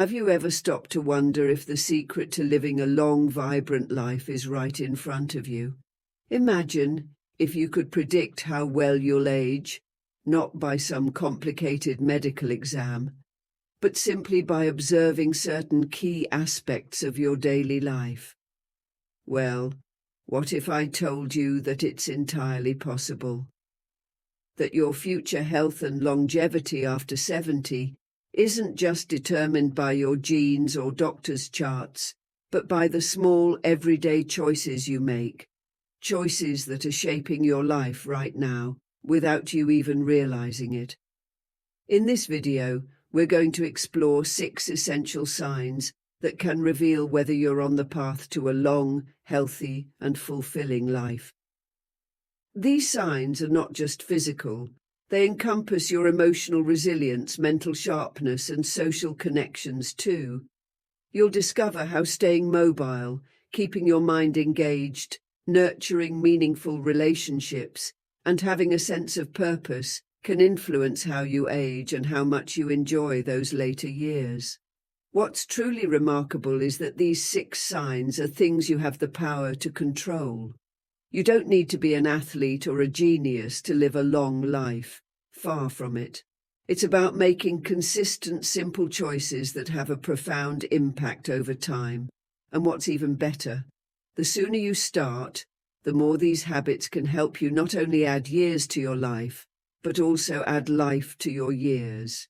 Have you ever stopped to wonder if the secret to living a long, vibrant life is right in front of you? Imagine if you could predict how well you'll age, not by some complicated medical exam, but simply by observing certain key aspects of your daily life. Well, what if I told you that it's entirely possible? That your future health and longevity after 70 isn't just determined by your genes or doctor's charts, but by the small, everyday choices you make. Choices that are shaping your life right now, without you even realizing it. In this video, we're going to explore 6 essential signs that can reveal whether you're on the path to a long, healthy, and fulfilling life. These signs are not just physical. They encompass your emotional resilience, mental sharpness, and social connections too. You'll discover how staying mobile, keeping your mind engaged, nurturing meaningful relationships, and having a sense of purpose can influence how you age and how much you enjoy those later years. What's truly remarkable is that these 6 signs are things you have the power to control. You don't need to be an athlete or a genius to live a long life. Far from it. It's about making consistent, simple choices that have a profound impact over time. And what's even better, the sooner you start, the more these habits can help you not only add years to your life, but also add life to your years.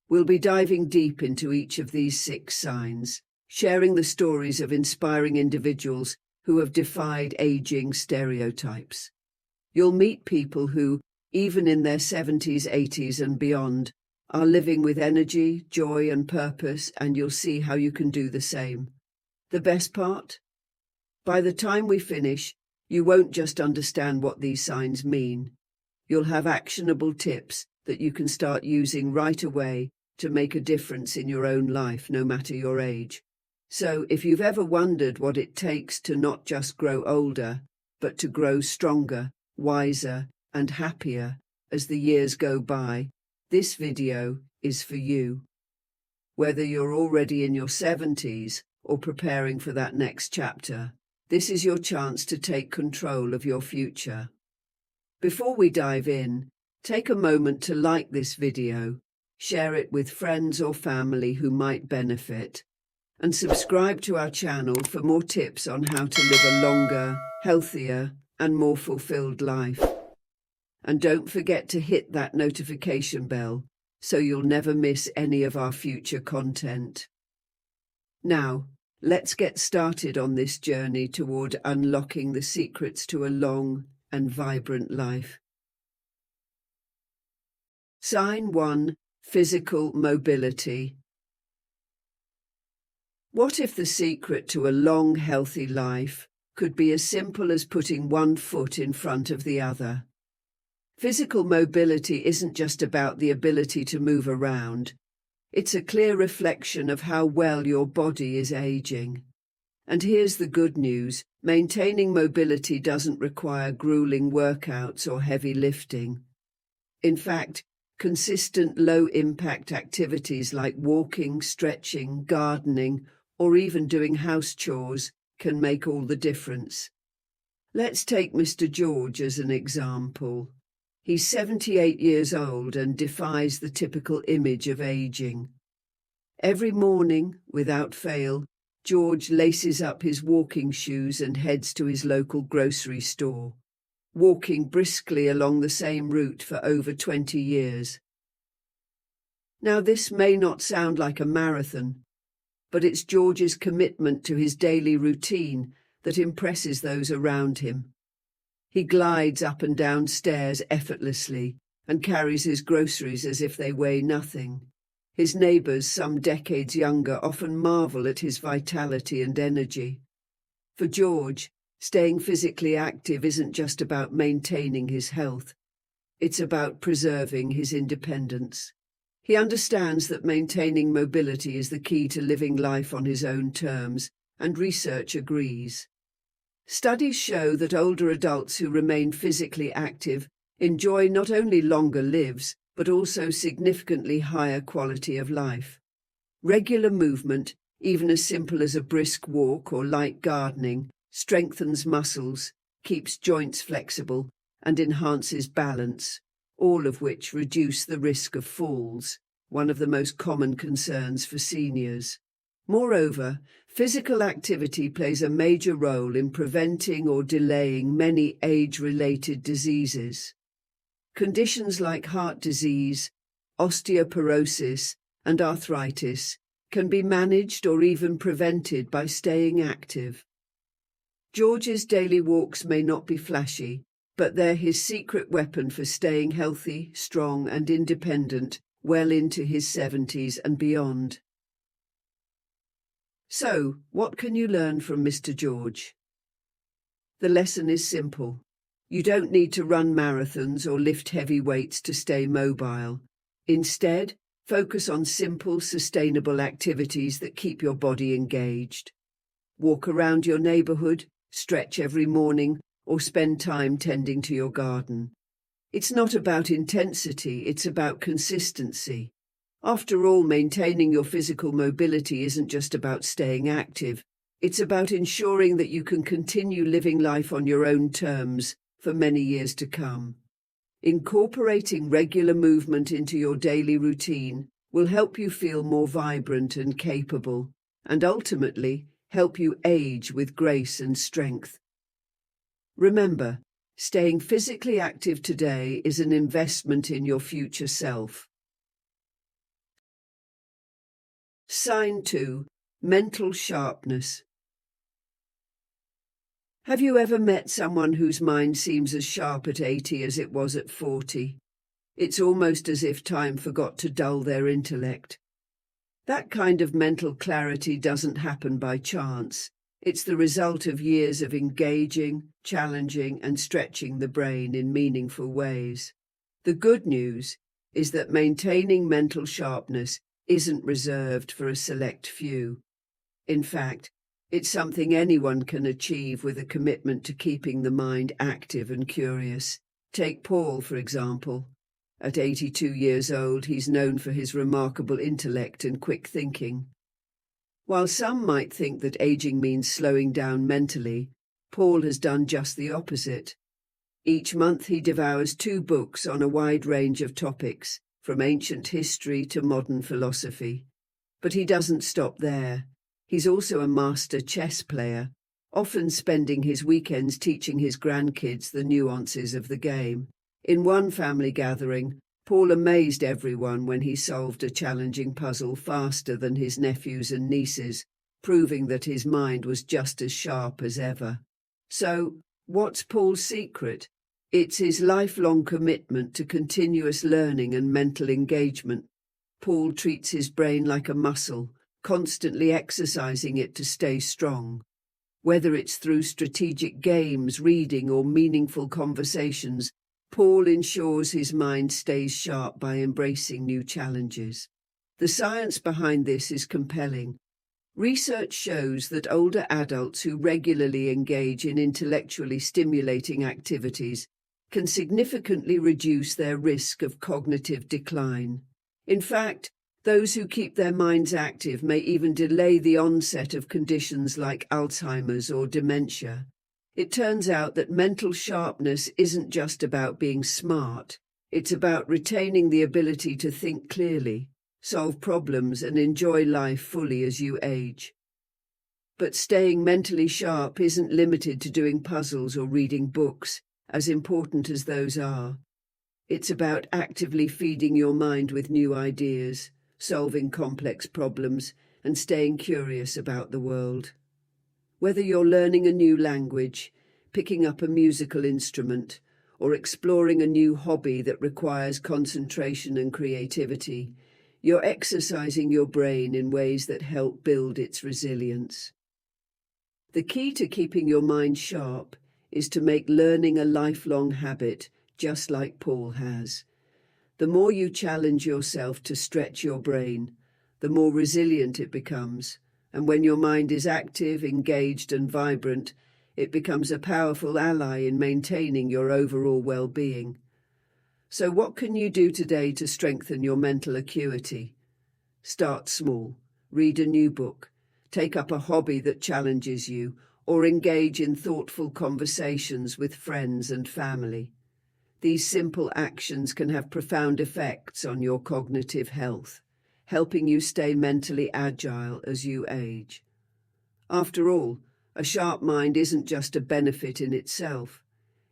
We'll be diving deep into each of these 6 signs, sharing the stories of inspiring individuals who have defied aging stereotypes. You'll meet people who, even in their 70s, 80s, and beyond, are living with energy, joy, and purpose, and you'll see how you can do the same. The best part? By the time we finish, you won't just understand what these signs mean. You'll have actionable tips that you can start using right away to make a difference in your own life, no matter your age. So, if you've ever wondered what it takes to not just grow older, but to grow stronger, wiser, and happier as the years go by, this video is for you. Whether you're already in your 70s or preparing for that next chapter, this is your chance to take control of your future. Before we dive in, take a moment to like this video, share it with friends or family who might benefit, and subscribe to our channel for more tips on how to live a longer, healthier, and more fulfilled life. And don't forget to hit that notification bell so you'll never miss any of our future content. Now, let's get started on this journey toward unlocking the secrets to a long and vibrant life. Sign 1: Physical mobility. What if the secret to a long, healthy life could be as simple as putting one foot in front of the other? Physical mobility isn't just about the ability to move around. It's a clear reflection of how well your body is aging. And here's the good news: maintaining mobility doesn't require grueling workouts or heavy lifting. In fact, consistent low-impact activities like walking, stretching, gardening, or even doing house chores can make all the difference. Let's take Mr. George as an example. He's 78 years old and defies the typical image of aging. Every morning, without fail, George laces up his walking shoes and heads to his local grocery store, walking briskly along the same route for over 20 years. Now, this may not sound like a marathon, but it's George's commitment to his daily routine that impresses those around him. He glides up and down stairs effortlessly and carries his groceries as if they weigh nothing. His neighbors, some decades younger, often marvel at his vitality and energy. For George, staying physically active isn't just about maintaining his health. It's about preserving his independence. He understands that maintaining mobility is the key to living life on his own terms, and research agrees. Studies show that older adults who remain physically active enjoy not only longer lives, but also significantly higher quality of life. Regular movement, even as simple as a brisk walk or light gardening, strengthens muscles, keeps joints flexible, and enhances balance, all of which reduce the risk of falls, one of the most common concerns for seniors. Moreover, physical activity plays a major role in preventing or delaying many age-related diseases. Conditions like heart disease, osteoporosis, and arthritis can be managed or even prevented by staying active. George's daily walks may not be flashy, but they're his secret weapon for staying healthy, strong, and independent well into his 70s and beyond. So, what can you learn from Mr. George? The lesson is simple. You don't need to run marathons or lift heavy weights to stay mobile. Instead, focus on simple, sustainable activities that keep your body engaged. Walk around your neighborhood, stretch every morning, or spend time tending to your garden. It's not about intensity, it's about consistency. After all, maintaining your physical mobility isn't just about staying active. It's about ensuring that you can continue living life on your own terms for many years to come. Incorporating regular movement into your daily routine will help you feel more vibrant and capable, and ultimately help you age with grace and strength. Remember, staying physically active today is an investment in your future self. Sign 2. Mental sharpness. Have you ever met someone whose mind seems as sharp at 80 as it was at 40? It's almost as if time forgot to dull their intellect. That kind of mental clarity doesn't happen by chance. It's the result of years of engaging, challenging, and stretching the brain in meaningful ways. The good news is that maintaining mental sharpness isn't reserved for a select few. In fact, it's something anyone can achieve with a commitment to keeping the mind active and curious. Take Paul, for example. At 82 years old, he's known for his remarkable intellect and quick thinking. While some might think that aging means slowing down mentally, Paul has done just the opposite. Each month he devours 2 books on a wide range of topics, from ancient history to modern philosophy. But he doesn't stop there. He's also a master chess player, often spending his weekends teaching his grandkids the nuances of the game. In one family gathering, Paul amazed everyone when he solved a challenging puzzle faster than his nephews and nieces, proving that his mind was just as sharp as ever. So, what's Paul's secret? It's his lifelong commitment to continuous learning and mental engagement. Paul treats his brain like a muscle, constantly exercising it to stay strong. Whether it's through strategic games, reading, or meaningful conversations, Paul ensures his mind stays sharp by embracing new challenges. The science behind this is compelling. Research shows that older adults who regularly engage in intellectually stimulating activities can significantly reduce their risk of cognitive decline. In fact, those who keep their minds active may even delay the onset of conditions like Alzheimer's or dementia. It turns out that mental sharpness isn't just about being smart. It's about retaining the ability to think clearly, solve problems, and enjoy life fully as you age. But staying mentally sharp isn't limited to doing puzzles or reading books, as important as those are. It's about actively feeding your mind with new ideas, solving complex problems, and staying curious about the world. Whether you're learning a new language, picking up a musical instrument, or exploring a new hobby that requires concentration and creativity, you're exercising your brain in ways that help build its resilience. The key to keeping your mind sharp is to make learning a lifelong habit, just like Paul has. The more you challenge yourself to stretch your brain, the more resilient it becomes. And when your mind is active, engaged, and vibrant, it becomes a powerful ally in maintaining your overall well-being. So what can you do today to strengthen your mental acuity? Start small. read a new book, take up a hobby that challenges you, or engage in thoughtful conversations with friends and family. These simple actions can have profound effects on your cognitive health, helping you stay mentally agile as you age. After all, a sharp mind isn't just a benefit in itself.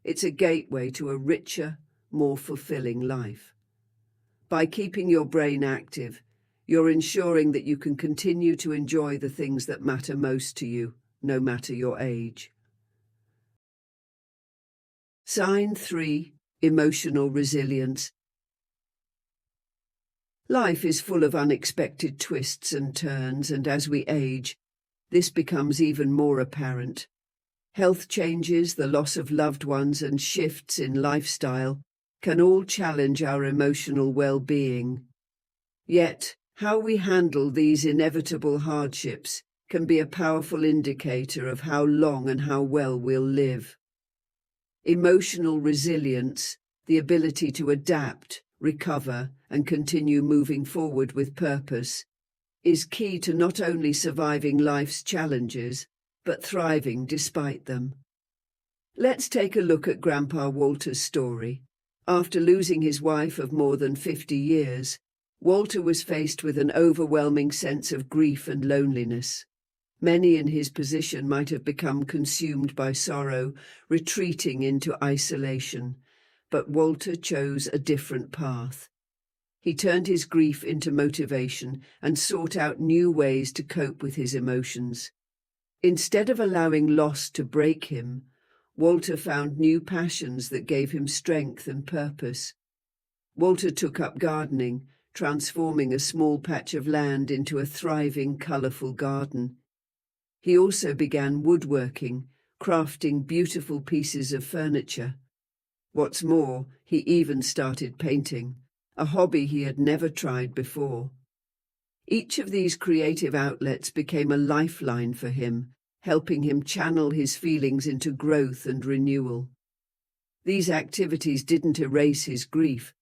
It's a gateway to a richer, more fulfilling life. By keeping your brain active, you're ensuring that you can continue to enjoy the things that matter most to you, no matter your age. Sign 3. Emotional resilience. Life is full of unexpected twists and turns, and as we age, this becomes even more apparent. Health changes, the loss of loved ones, and shifts in lifestyle can all challenge our emotional well-being. Yet, how we handle these inevitable hardships can be a powerful indicator of how long and how well we'll live. Emotional resilience, the ability to adapt, recover, and continue moving forward with purpose, is key to not only surviving life's challenges, but thriving despite them. Let's take a look at Grandpa Walter's story. After losing his wife of more than 50 years, Walter was faced with an overwhelming sense of grief and loneliness. Many in his position might have become consumed by sorrow, retreating into isolation, but Walter chose a different path. He turned his grief into motivation and sought out new ways to cope with his emotions. Instead of allowing loss to break him, Walter found new passions that gave him strength and purpose. Walter took up gardening, transforming a small patch of land into a thriving, colorful garden. He also began woodworking, crafting beautiful pieces of furniture. What's more, he even started painting, a hobby he had never tried before. Each of these creative outlets became a lifeline for him, helping him channel his feelings into growth and renewal. These activities didn't erase his grief,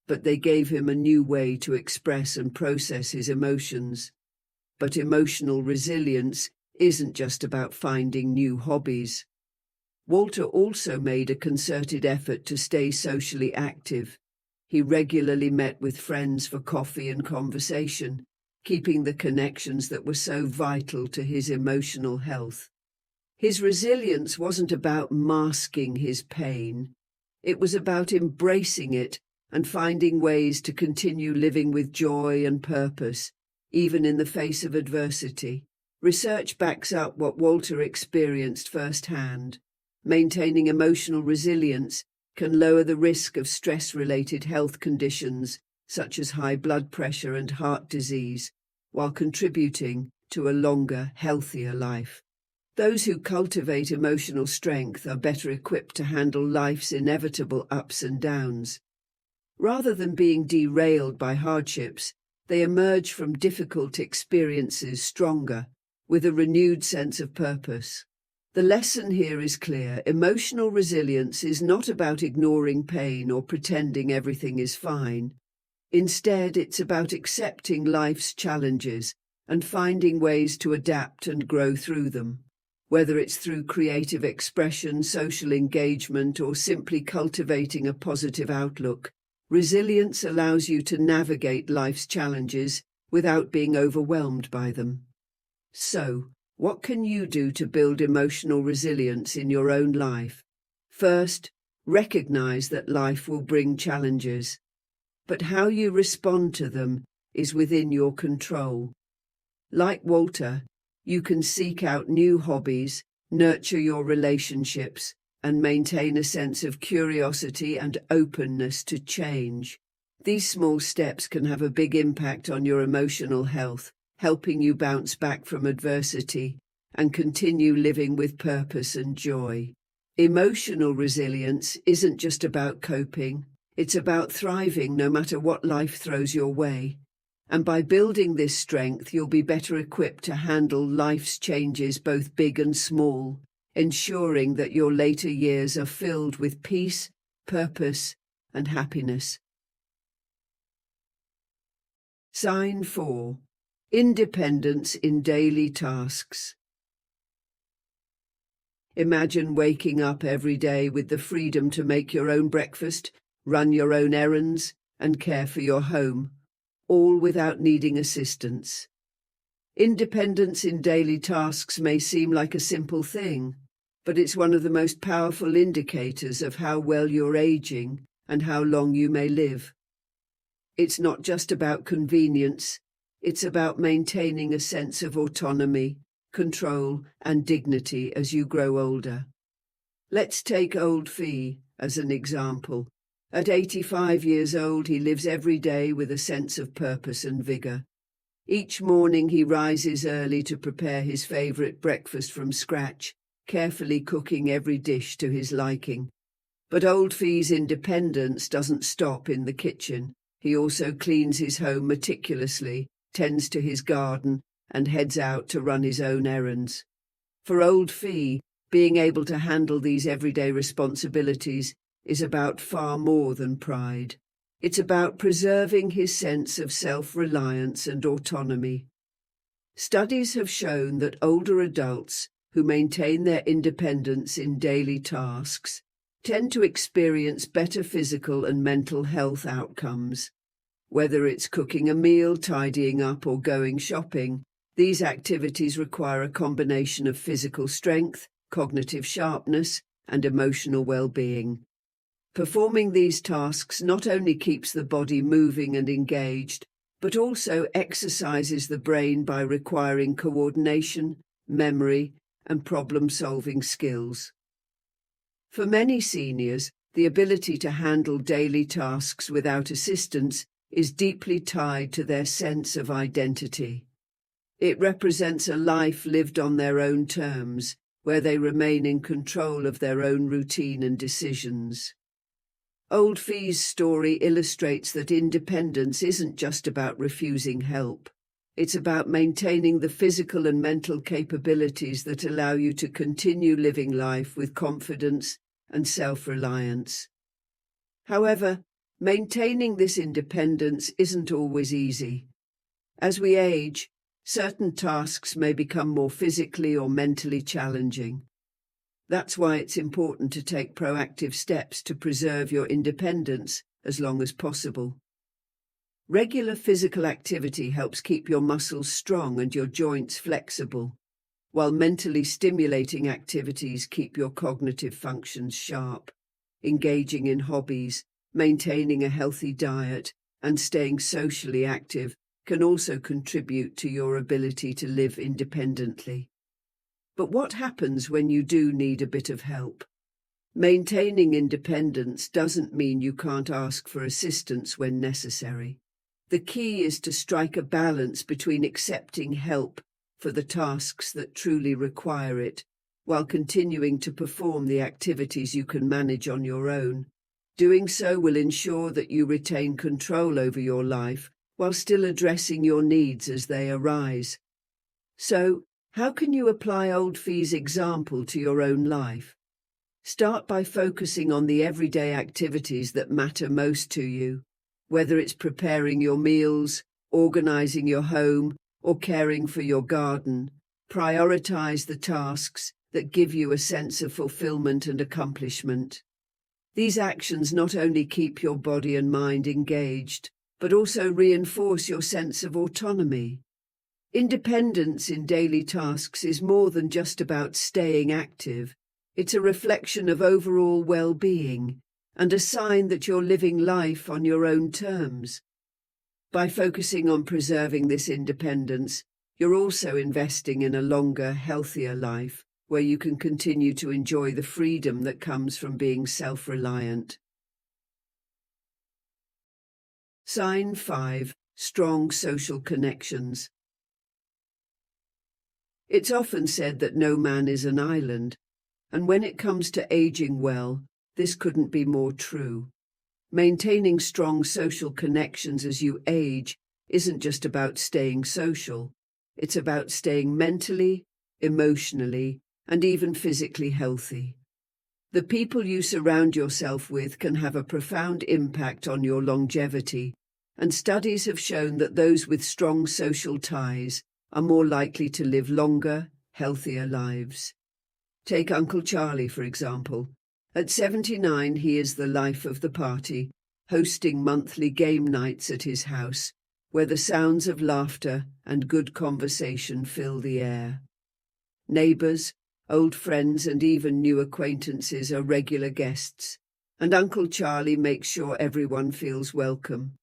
but they gave him a new way to express and process his emotions. But emotional resilience isn't just about finding new hobbies. Walter also made a concerted effort to stay socially active. He regularly met with friends for coffee and conversation, keeping the connections that were so vital to his emotional health. His resilience wasn't about masking his pain. It was about embracing it and finding ways to continue living with joy and purpose, even in the face of adversity. Research backs up what Walter experienced firsthand. Maintaining emotional resilience can lower the risk of stress-related health conditions such as high blood pressure and heart disease, while contributing to a longer, healthier life. Those who cultivate emotional strength are better equipped to handle life's inevitable ups and downs. Rather than being derailed by hardships, they emerge from difficult experiences stronger, with a renewed sense of purpose. The lesson here is clear. Emotional resilience is not about ignoring pain or pretending everything is fine. Instead, it's about accepting life's challenges and finding ways to adapt and grow through them. Whether it's through creative expression, social engagement, or simply cultivating a positive outlook, resilience allows you to navigate life's challenges without being overwhelmed by them. So, what can you do to build emotional resilience in your own life? First, recognize that life will bring challenges, but how you respond to them is within your control. Like Walter, you can seek out new hobbies, nurture your relationships, and maintain a sense of curiosity and openness to change. These small steps can have a big impact on your emotional health, helping you bounce back from adversity and continue living with purpose and joy. Emotional resilience isn't just about coping, it's about thriving no matter what life throws your way. And by building this strength, you'll be better equipped to handle life's changes, both big and small, ensuring that your later years are filled with peace, purpose, and happiness. Sign 4. Independence in daily tasks. Imagine waking up every day with the freedom to make your own breakfast, run your own errands, and care for your home, all without needing assistance. Independence in daily tasks may seem like a simple thing, but it's one of the most powerful indicators of how well you're aging and how long you may live. It's not just about convenience, it's about maintaining a sense of autonomy, control, and dignity as you grow older. Let's take old Fee as an example. At 85 years old, he lives every day with a sense of purpose and vigor. Each morning he rises early to prepare his favorite breakfast from scratch, carefully cooking every dish to his liking. But old Fee's independence doesn't stop in the kitchen. He also cleans his home meticulously, tends to his garden, and heads out to run his own errands. For old Fee, being able to handle these everyday responsibilities is about far more than pride. It's about preserving his sense of self-reliance and autonomy. Studies have shown that older adults who maintain their independence in daily tasks tend to experience better physical and mental health outcomes. Whether it's cooking a meal, tidying up, or going shopping, these activities require a combination of physical strength, cognitive sharpness, and emotional well-being. Performing these tasks not only keeps the body moving and engaged, but also exercises the brain by requiring coordination, memory, and problem-solving skills. For many seniors, the ability to handle daily tasks without assistance is deeply tied to their sense of identity. It represents a life lived on their own terms, where they remain in control of their own routine and decisions. Old Fee's story illustrates that independence isn't just about refusing help. It's about maintaining the physical and mental capabilities that allow you to continue living life with confidence and self-reliance. However, maintaining this independence isn't always easy. As we age, certain tasks may become more physically or mentally challenging. That's why it's important to take proactive steps to preserve your independence as long as possible. Regular physical activity helps keep your muscles strong and your joints flexible, while mentally stimulating activities keep your cognitive functions sharp. Engaging in hobbies, maintaining a healthy diet, and staying socially active can also contribute to your ability to live independently. But what happens when you do need a bit of help? Maintaining independence doesn't mean you can't ask for assistance when necessary. The key is to strike a balance between accepting help for the tasks that truly require it, while continuing to perform the activities you can manage on your own. Doing so will ensure that you retain control over your life while still addressing your needs as they arise. So, how can you apply Old Fee's example to your own life? Start by focusing on the everyday activities that matter most to you, whether it's preparing your meals, organizing your home, or caring for your garden. Prioritize the tasks that give you a sense of fulfillment and accomplishment. These actions not only keep your body and mind engaged, but also reinforce your sense of autonomy. Independence in daily tasks is more than just about staying active. It's a reflection of overall well-being and a sign that you're living life on your own terms. By focusing on preserving this independence, you're also investing in a longer, healthier life where you can continue to enjoy the freedom that comes from being self-reliant. Sign 5. Strong social connections. It's often said that no man is an island, and when it comes to aging well, this couldn't be more true. Maintaining strong social connections as you age isn't just about staying social. It's about staying mentally, emotionally, and even physically healthy. The people you surround yourself with can have a profound impact on your longevity, and studies have shown that those with strong social ties are more likely to live longer, healthier lives. Take Uncle Charlie, for example. At 79, he is the life of the party, hosting monthly game nights at his house, where the sounds of laughter and good conversation fill the air. Neighbors, old friends, and even new acquaintances are regular guests, and Uncle Charlie makes sure everyone feels welcome.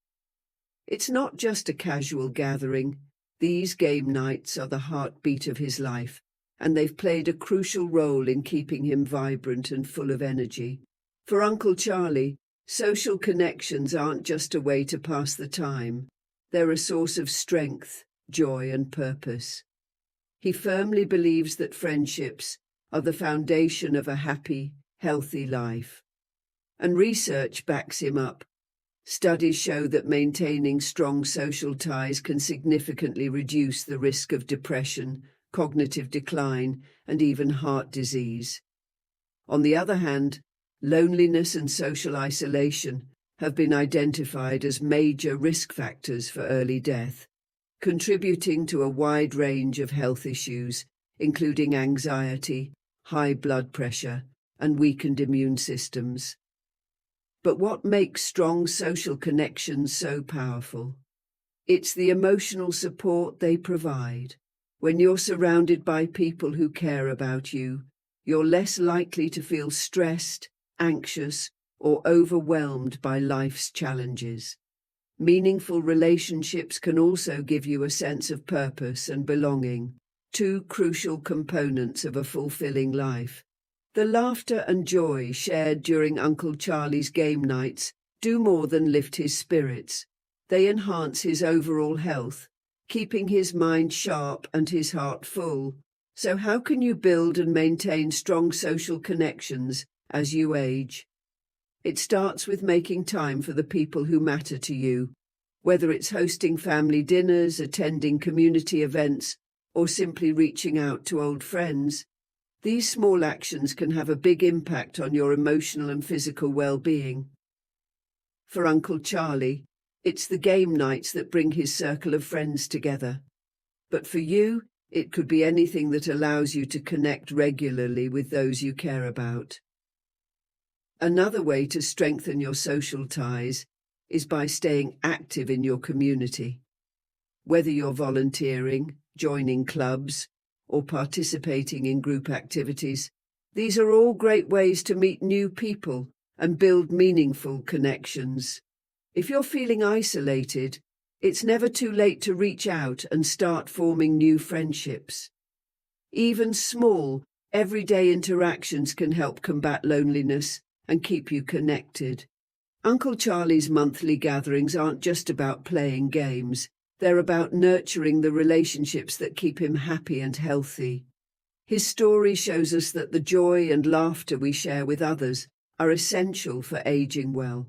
It's not just a casual gathering. These game nights are the heartbeat of his life, and they've played a crucial role in keeping him vibrant and full of energy. For Uncle Charlie, social connections aren't just a way to pass the time. They're a source of strength, joy, and purpose. He firmly believes that friendships are the foundation of a happy, healthy life. And research backs him up. Studies show that maintaining strong social ties can significantly reduce the risk of depression, cognitive decline, and even heart disease. On the other hand, loneliness and social isolation have been identified as major risk factors for early death, contributing to a wide range of health issues, including anxiety, high blood pressure, and weakened immune systems. But what makes strong social connections so powerful? It's the emotional support they provide. When you're surrounded by people who care about you, you're less likely to feel stressed, anxious, or overwhelmed by life's challenges. Meaningful relationships can also give you a sense of purpose and belonging, two crucial components of a fulfilling life. The laughter and joy shared during Uncle Charlie's game nights do more than lift his spirits. They enhance his overall health, keeping his mind sharp and his heart full. So how can you build and maintain strong social connections as you age? It starts with making time for the people who matter to you, whether it's hosting family dinners, attending community events, or simply reaching out to old friends. These small actions can have a big impact on your emotional and physical well-being. For Uncle Charlie, it's the game nights that bring his circle of friends together. But for you, it could be anything that allows you to connect regularly with those you care about. Another way to strengthen your social ties is by staying active in your community. Whether you're volunteering, joining clubs, or participating in group activities, these are all great ways to meet new people and build meaningful connections. If you're feeling isolated, it's never too late to reach out and start forming new friendships. Even small, everyday interactions can help combat loneliness and keep you connected. Uncle Charlie's monthly gatherings aren't just about playing games. They're about nurturing the relationships that keep him happy and healthy. His story shows us that the joy and laughter we share with others are essential for aging well.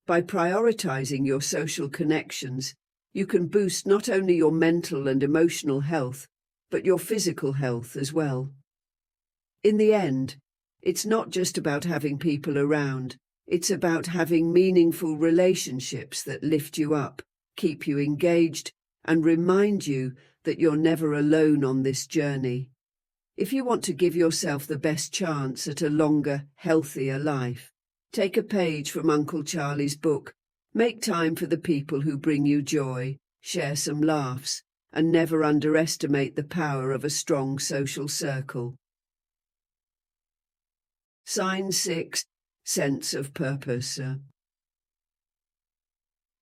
By prioritizing your social connections, you can boost not only your mental and emotional health, but your physical health as well. In the end, it's not just about having people around. It's about having meaningful relationships that lift you up, keep you engaged, and remind you that you're never alone on this journey. If you want to give yourself the best chance at a longer, healthier life, take a page from Uncle Charlie's book. Make time for the people who bring you joy, share some laughs, and never underestimate the power of a strong social circle. Sign 6. Sense of purpose.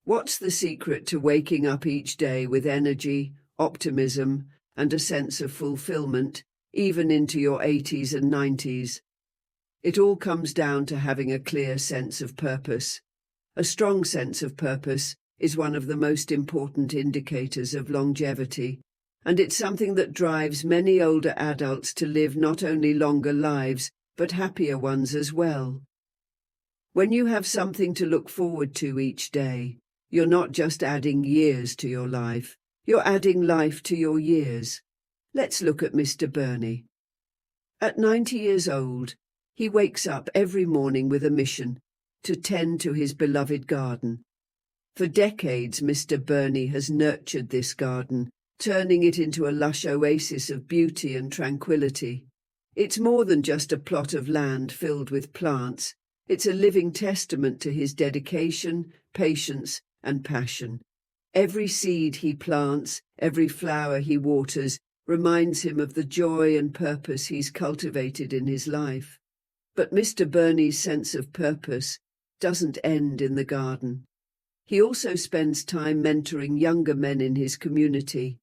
What's the secret to waking up each day with energy, optimism, and a sense of fulfillment, even into your 80s and 90s? It all comes down to having a clear sense of purpose. A strong sense of purpose is one of the most important indicators of longevity, and it's something that drives many older adults to live not only longer lives, but happier ones as well. When you have something to look forward to each day, you're not just adding years to your life, you're adding life to your years. Let's look at Mr. Bernie. At 90 years old, he wakes up every morning with a mission: to tend to his beloved garden. For decades, Mr. Burney has nurtured this garden, turning it into a lush oasis of beauty and tranquility. It's more than just a plot of land filled with plants. It's a living testament to his dedication, patience, and passion. Every seed he plants, every flower he waters, reminds him of the joy and purpose he's cultivated in his life. But Mr. Burney's sense of purpose doesn't end in the garden. He also spends time mentoring younger men in his community,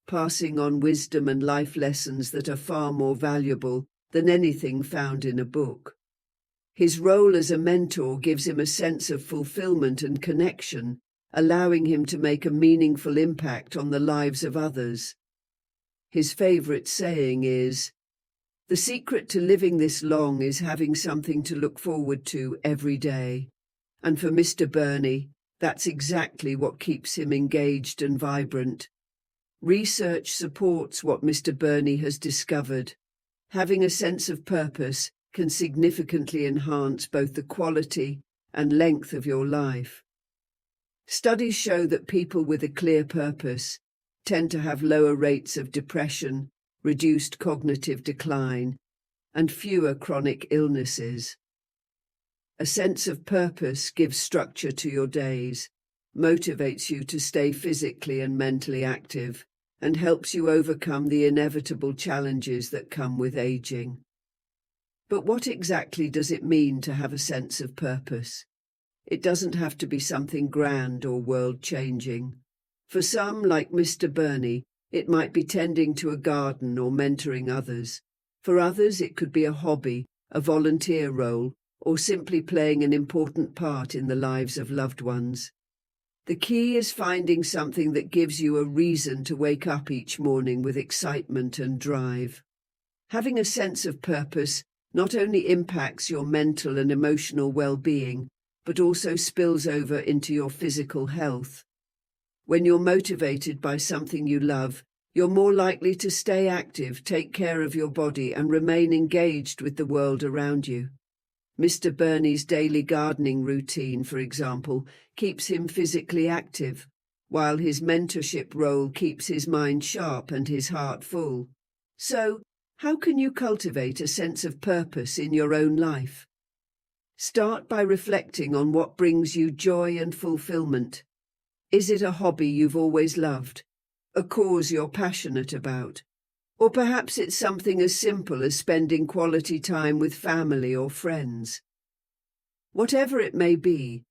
passing on wisdom and life lessons that are far more valuable than anything found in a book. His role as a mentor gives him a sense of fulfillment and connection, allowing him to make a meaningful impact on the lives of others. His favorite saying is, "The secret to living this long is having something to look forward to every day." And for Mr. Burney, that's exactly what keeps him engaged and vibrant. Research supports what Mr. Burney has discovered. Having a sense of purpose can significantly enhance both the quality and length of your life. Studies show that people with a clear purpose tend to have lower rates of depression, reduced cognitive decline, and fewer chronic illnesses. A sense of purpose gives structure to your days, motivates you to stay physically and mentally active, and helps you overcome the inevitable challenges that come with aging. But what exactly does it mean to have a sense of purpose? It doesn't have to be something grand or world-changing. For some, like Mr. Burney, it might be tending to a garden or mentoring others. For others, it could be a hobby, a volunteer role, or simply playing an important part in the lives of loved ones. The key is finding something that gives you a reason to wake up each morning with excitement and drive. Having a sense of purpose not only impacts your mental and emotional well-being, but also spills over into your physical health. When you're motivated by something you love, you're more likely to stay active, take care of your body, and remain engaged with the world around you. Mr. Burney's daily gardening routine, for example, keeps him physically active, while his mentorship role keeps his mind sharp and his heart full. So, how can you cultivate a sense of purpose in your own life? Start by reflecting on what brings you joy and fulfillment. Is it a hobby you've always loved? A cause you're passionate about? Or perhaps it's something as simple as spending quality time with family or friends. Whatever it may be,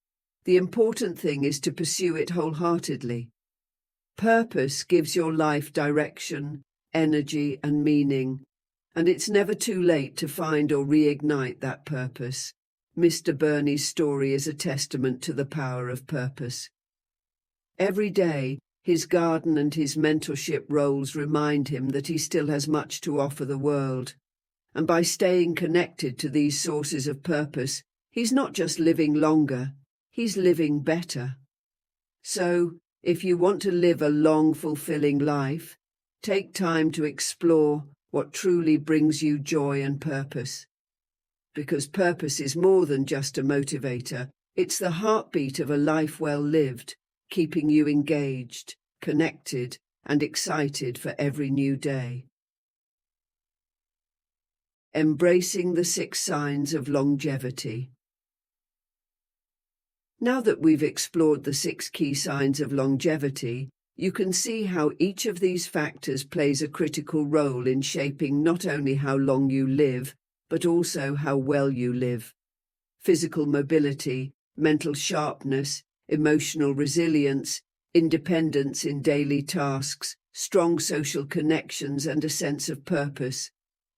the important thing is to pursue it wholeheartedly. Purpose gives your life direction, energy, and meaning, and it's never too late to find or reignite that purpose. Mr. Burney's story is a testament to the power of purpose. Every day, his garden and his mentorship roles remind him that he still has much to offer the world. And by staying connected to these sources of purpose, he's not just living longer, he's living better. So, if you want to live a long, fulfilling life, take time to explore what truly brings you joy and purpose. Because purpose is more than just a motivator, it's the heartbeat of a life well lived, keeping you engaged, connected, and excited for every new day. Embracing the 6 signs of longevity. Now that we've explored the 6 key signs of longevity, you can see how each of these factors plays a critical role in shaping not only how long you live, but also how well you live. Physical mobility, mental sharpness, emotional resilience, independence in daily tasks, strong social connections, and a sense of purpose.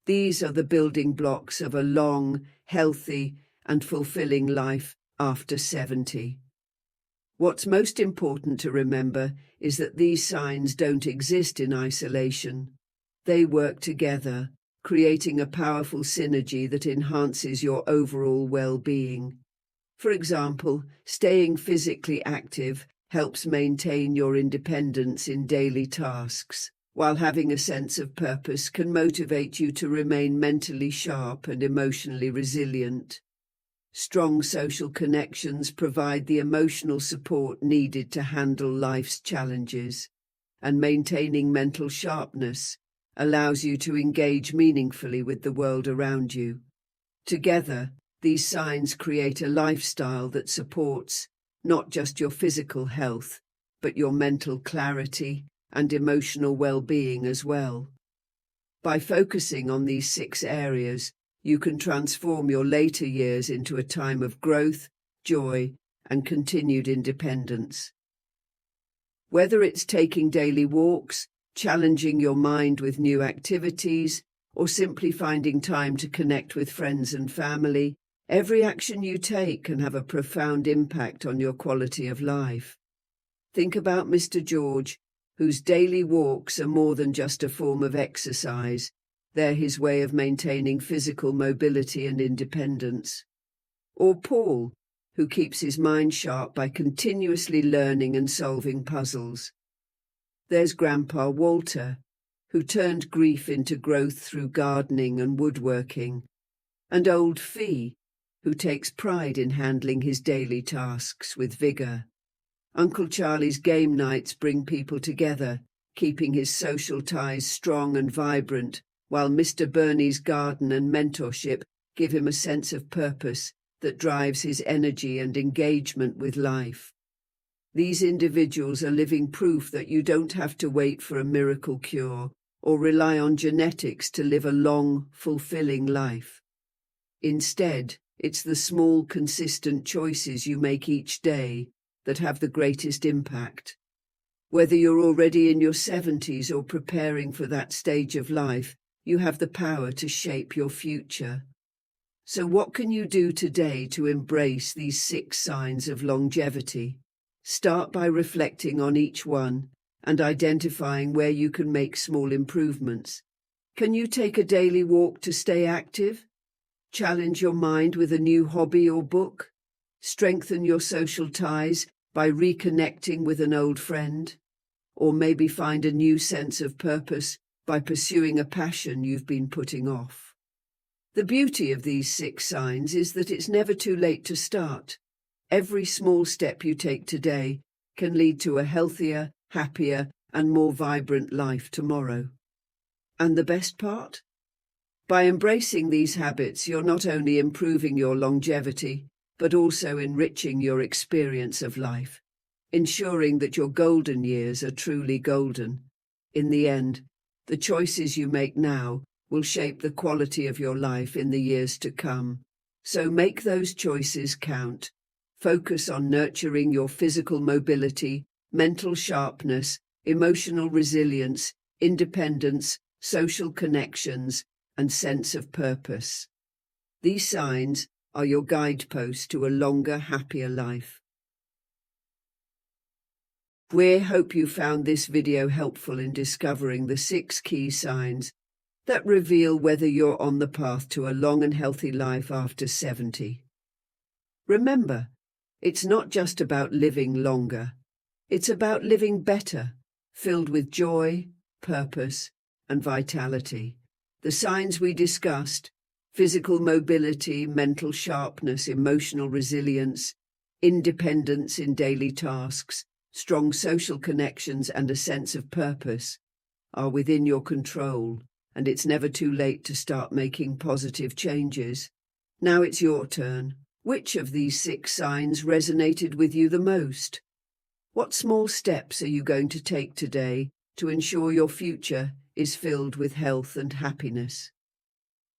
These are the building blocks of a long, healthy, and fulfilling life after 70. What's most important to remember is that these signs don't exist in isolation. They work together, creating a powerful synergy that enhances your overall well-being. For example, staying physically active helps maintain your independence in daily tasks, while having a sense of purpose can motivate you to remain mentally sharp and emotionally resilient. Strong social connections provide the emotional support needed to handle life's challenges, and maintaining mental sharpness allows you to engage meaningfully with the world around you. Together, these signs create a lifestyle that supports not just your physical health, but your mental clarity and emotional well-being as well. By focusing on these 6 areas, you can transform your later years into a time of growth, joy, and continued independence. Whether it's taking daily walks, challenging your mind with new activities, or simply finding time to connect with friends and family, every action you take can have a profound impact on your quality of life. Think about Mr. George, whose daily walks are more than just a form of exercise. They're his way of maintaining physical mobility and independence. Or Paul, who keeps his mind sharp by continuously learning and solving puzzles. There's Grandpa Walter, who turned grief into growth through gardening and woodworking. And old Fee, who takes pride in handling his daily tasks with vigor. Uncle Charlie's game nights bring people together, keeping his social ties strong and vibrant, while Mr. Bernie's garden and mentorship give him a sense of purpose that drives his energy and engagement with life. These individuals are living proof that you don't have to wait for a miracle cure or rely on genetics to live a long, fulfilling life. Instead, it's the small, consistent choices you make each day that have the greatest impact. Whether you're already in your 70s or preparing for that stage of life, you have the power to shape your future. So what can you do today to embrace these 6 signs of longevity? Start by reflecting on each one and identifying where you can make small improvements. Can you take a daily walk to stay active? Challenge your mind with a new hobby or book? Strengthen your social ties by reconnecting with an old friend? Or maybe find a new sense of purpose by pursuing a passion you've been putting off? The beauty of these 6 signs is that it's never too late to start. Every small step you take today can lead to a healthier, happier, and more vibrant life tomorrow. And the best part? By embracing these habits, you're not only improving your longevity, but also enriching your experience of life, ensuring that your golden years are truly golden. In the end, the choices you make now will shape the quality of your life in the years to come. So make those choices count. Focus on nurturing your physical mobility, mental sharpness, emotional resilience, independence, social connections, and sense of purpose. These signs are your guideposts to a longer, happier life. We hope you found this video helpful in discovering the 6 key signs that reveal whether you're on the path to a long and healthy life after 70. Remember, it's not just about living longer. It's about living better, filled with joy, purpose, and vitality. The signs we discussed: physical mobility, mental sharpness, emotional resilience, independence in daily tasks, strong social connections, and a sense of purpose, are within your control, and it's never too late to start making positive changes. Now it's your turn. Which of these 6 signs resonated with you the most? What small steps are you going to take today to ensure your future is filled with health and happiness?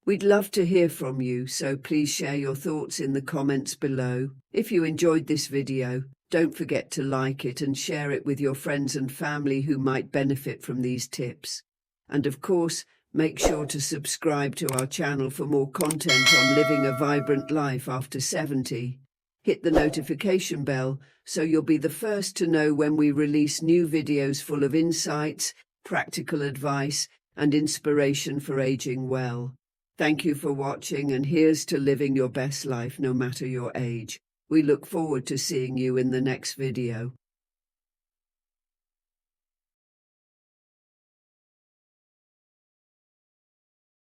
We'd love to hear from you, so please share your thoughts in the comments below. If you enjoyed this video, don't forget to like it and share it with your friends and family who might benefit from these tips. And of course, make sure to subscribe to our channel for more content on living a vibrant life after 70. Hit the notification bell so you'll be the first to know when we release new videos full of insights, practical advice, and inspiration for aging well. Thank you for watching, and here's to living your best life no matter your age. We look forward to seeing you in the next video.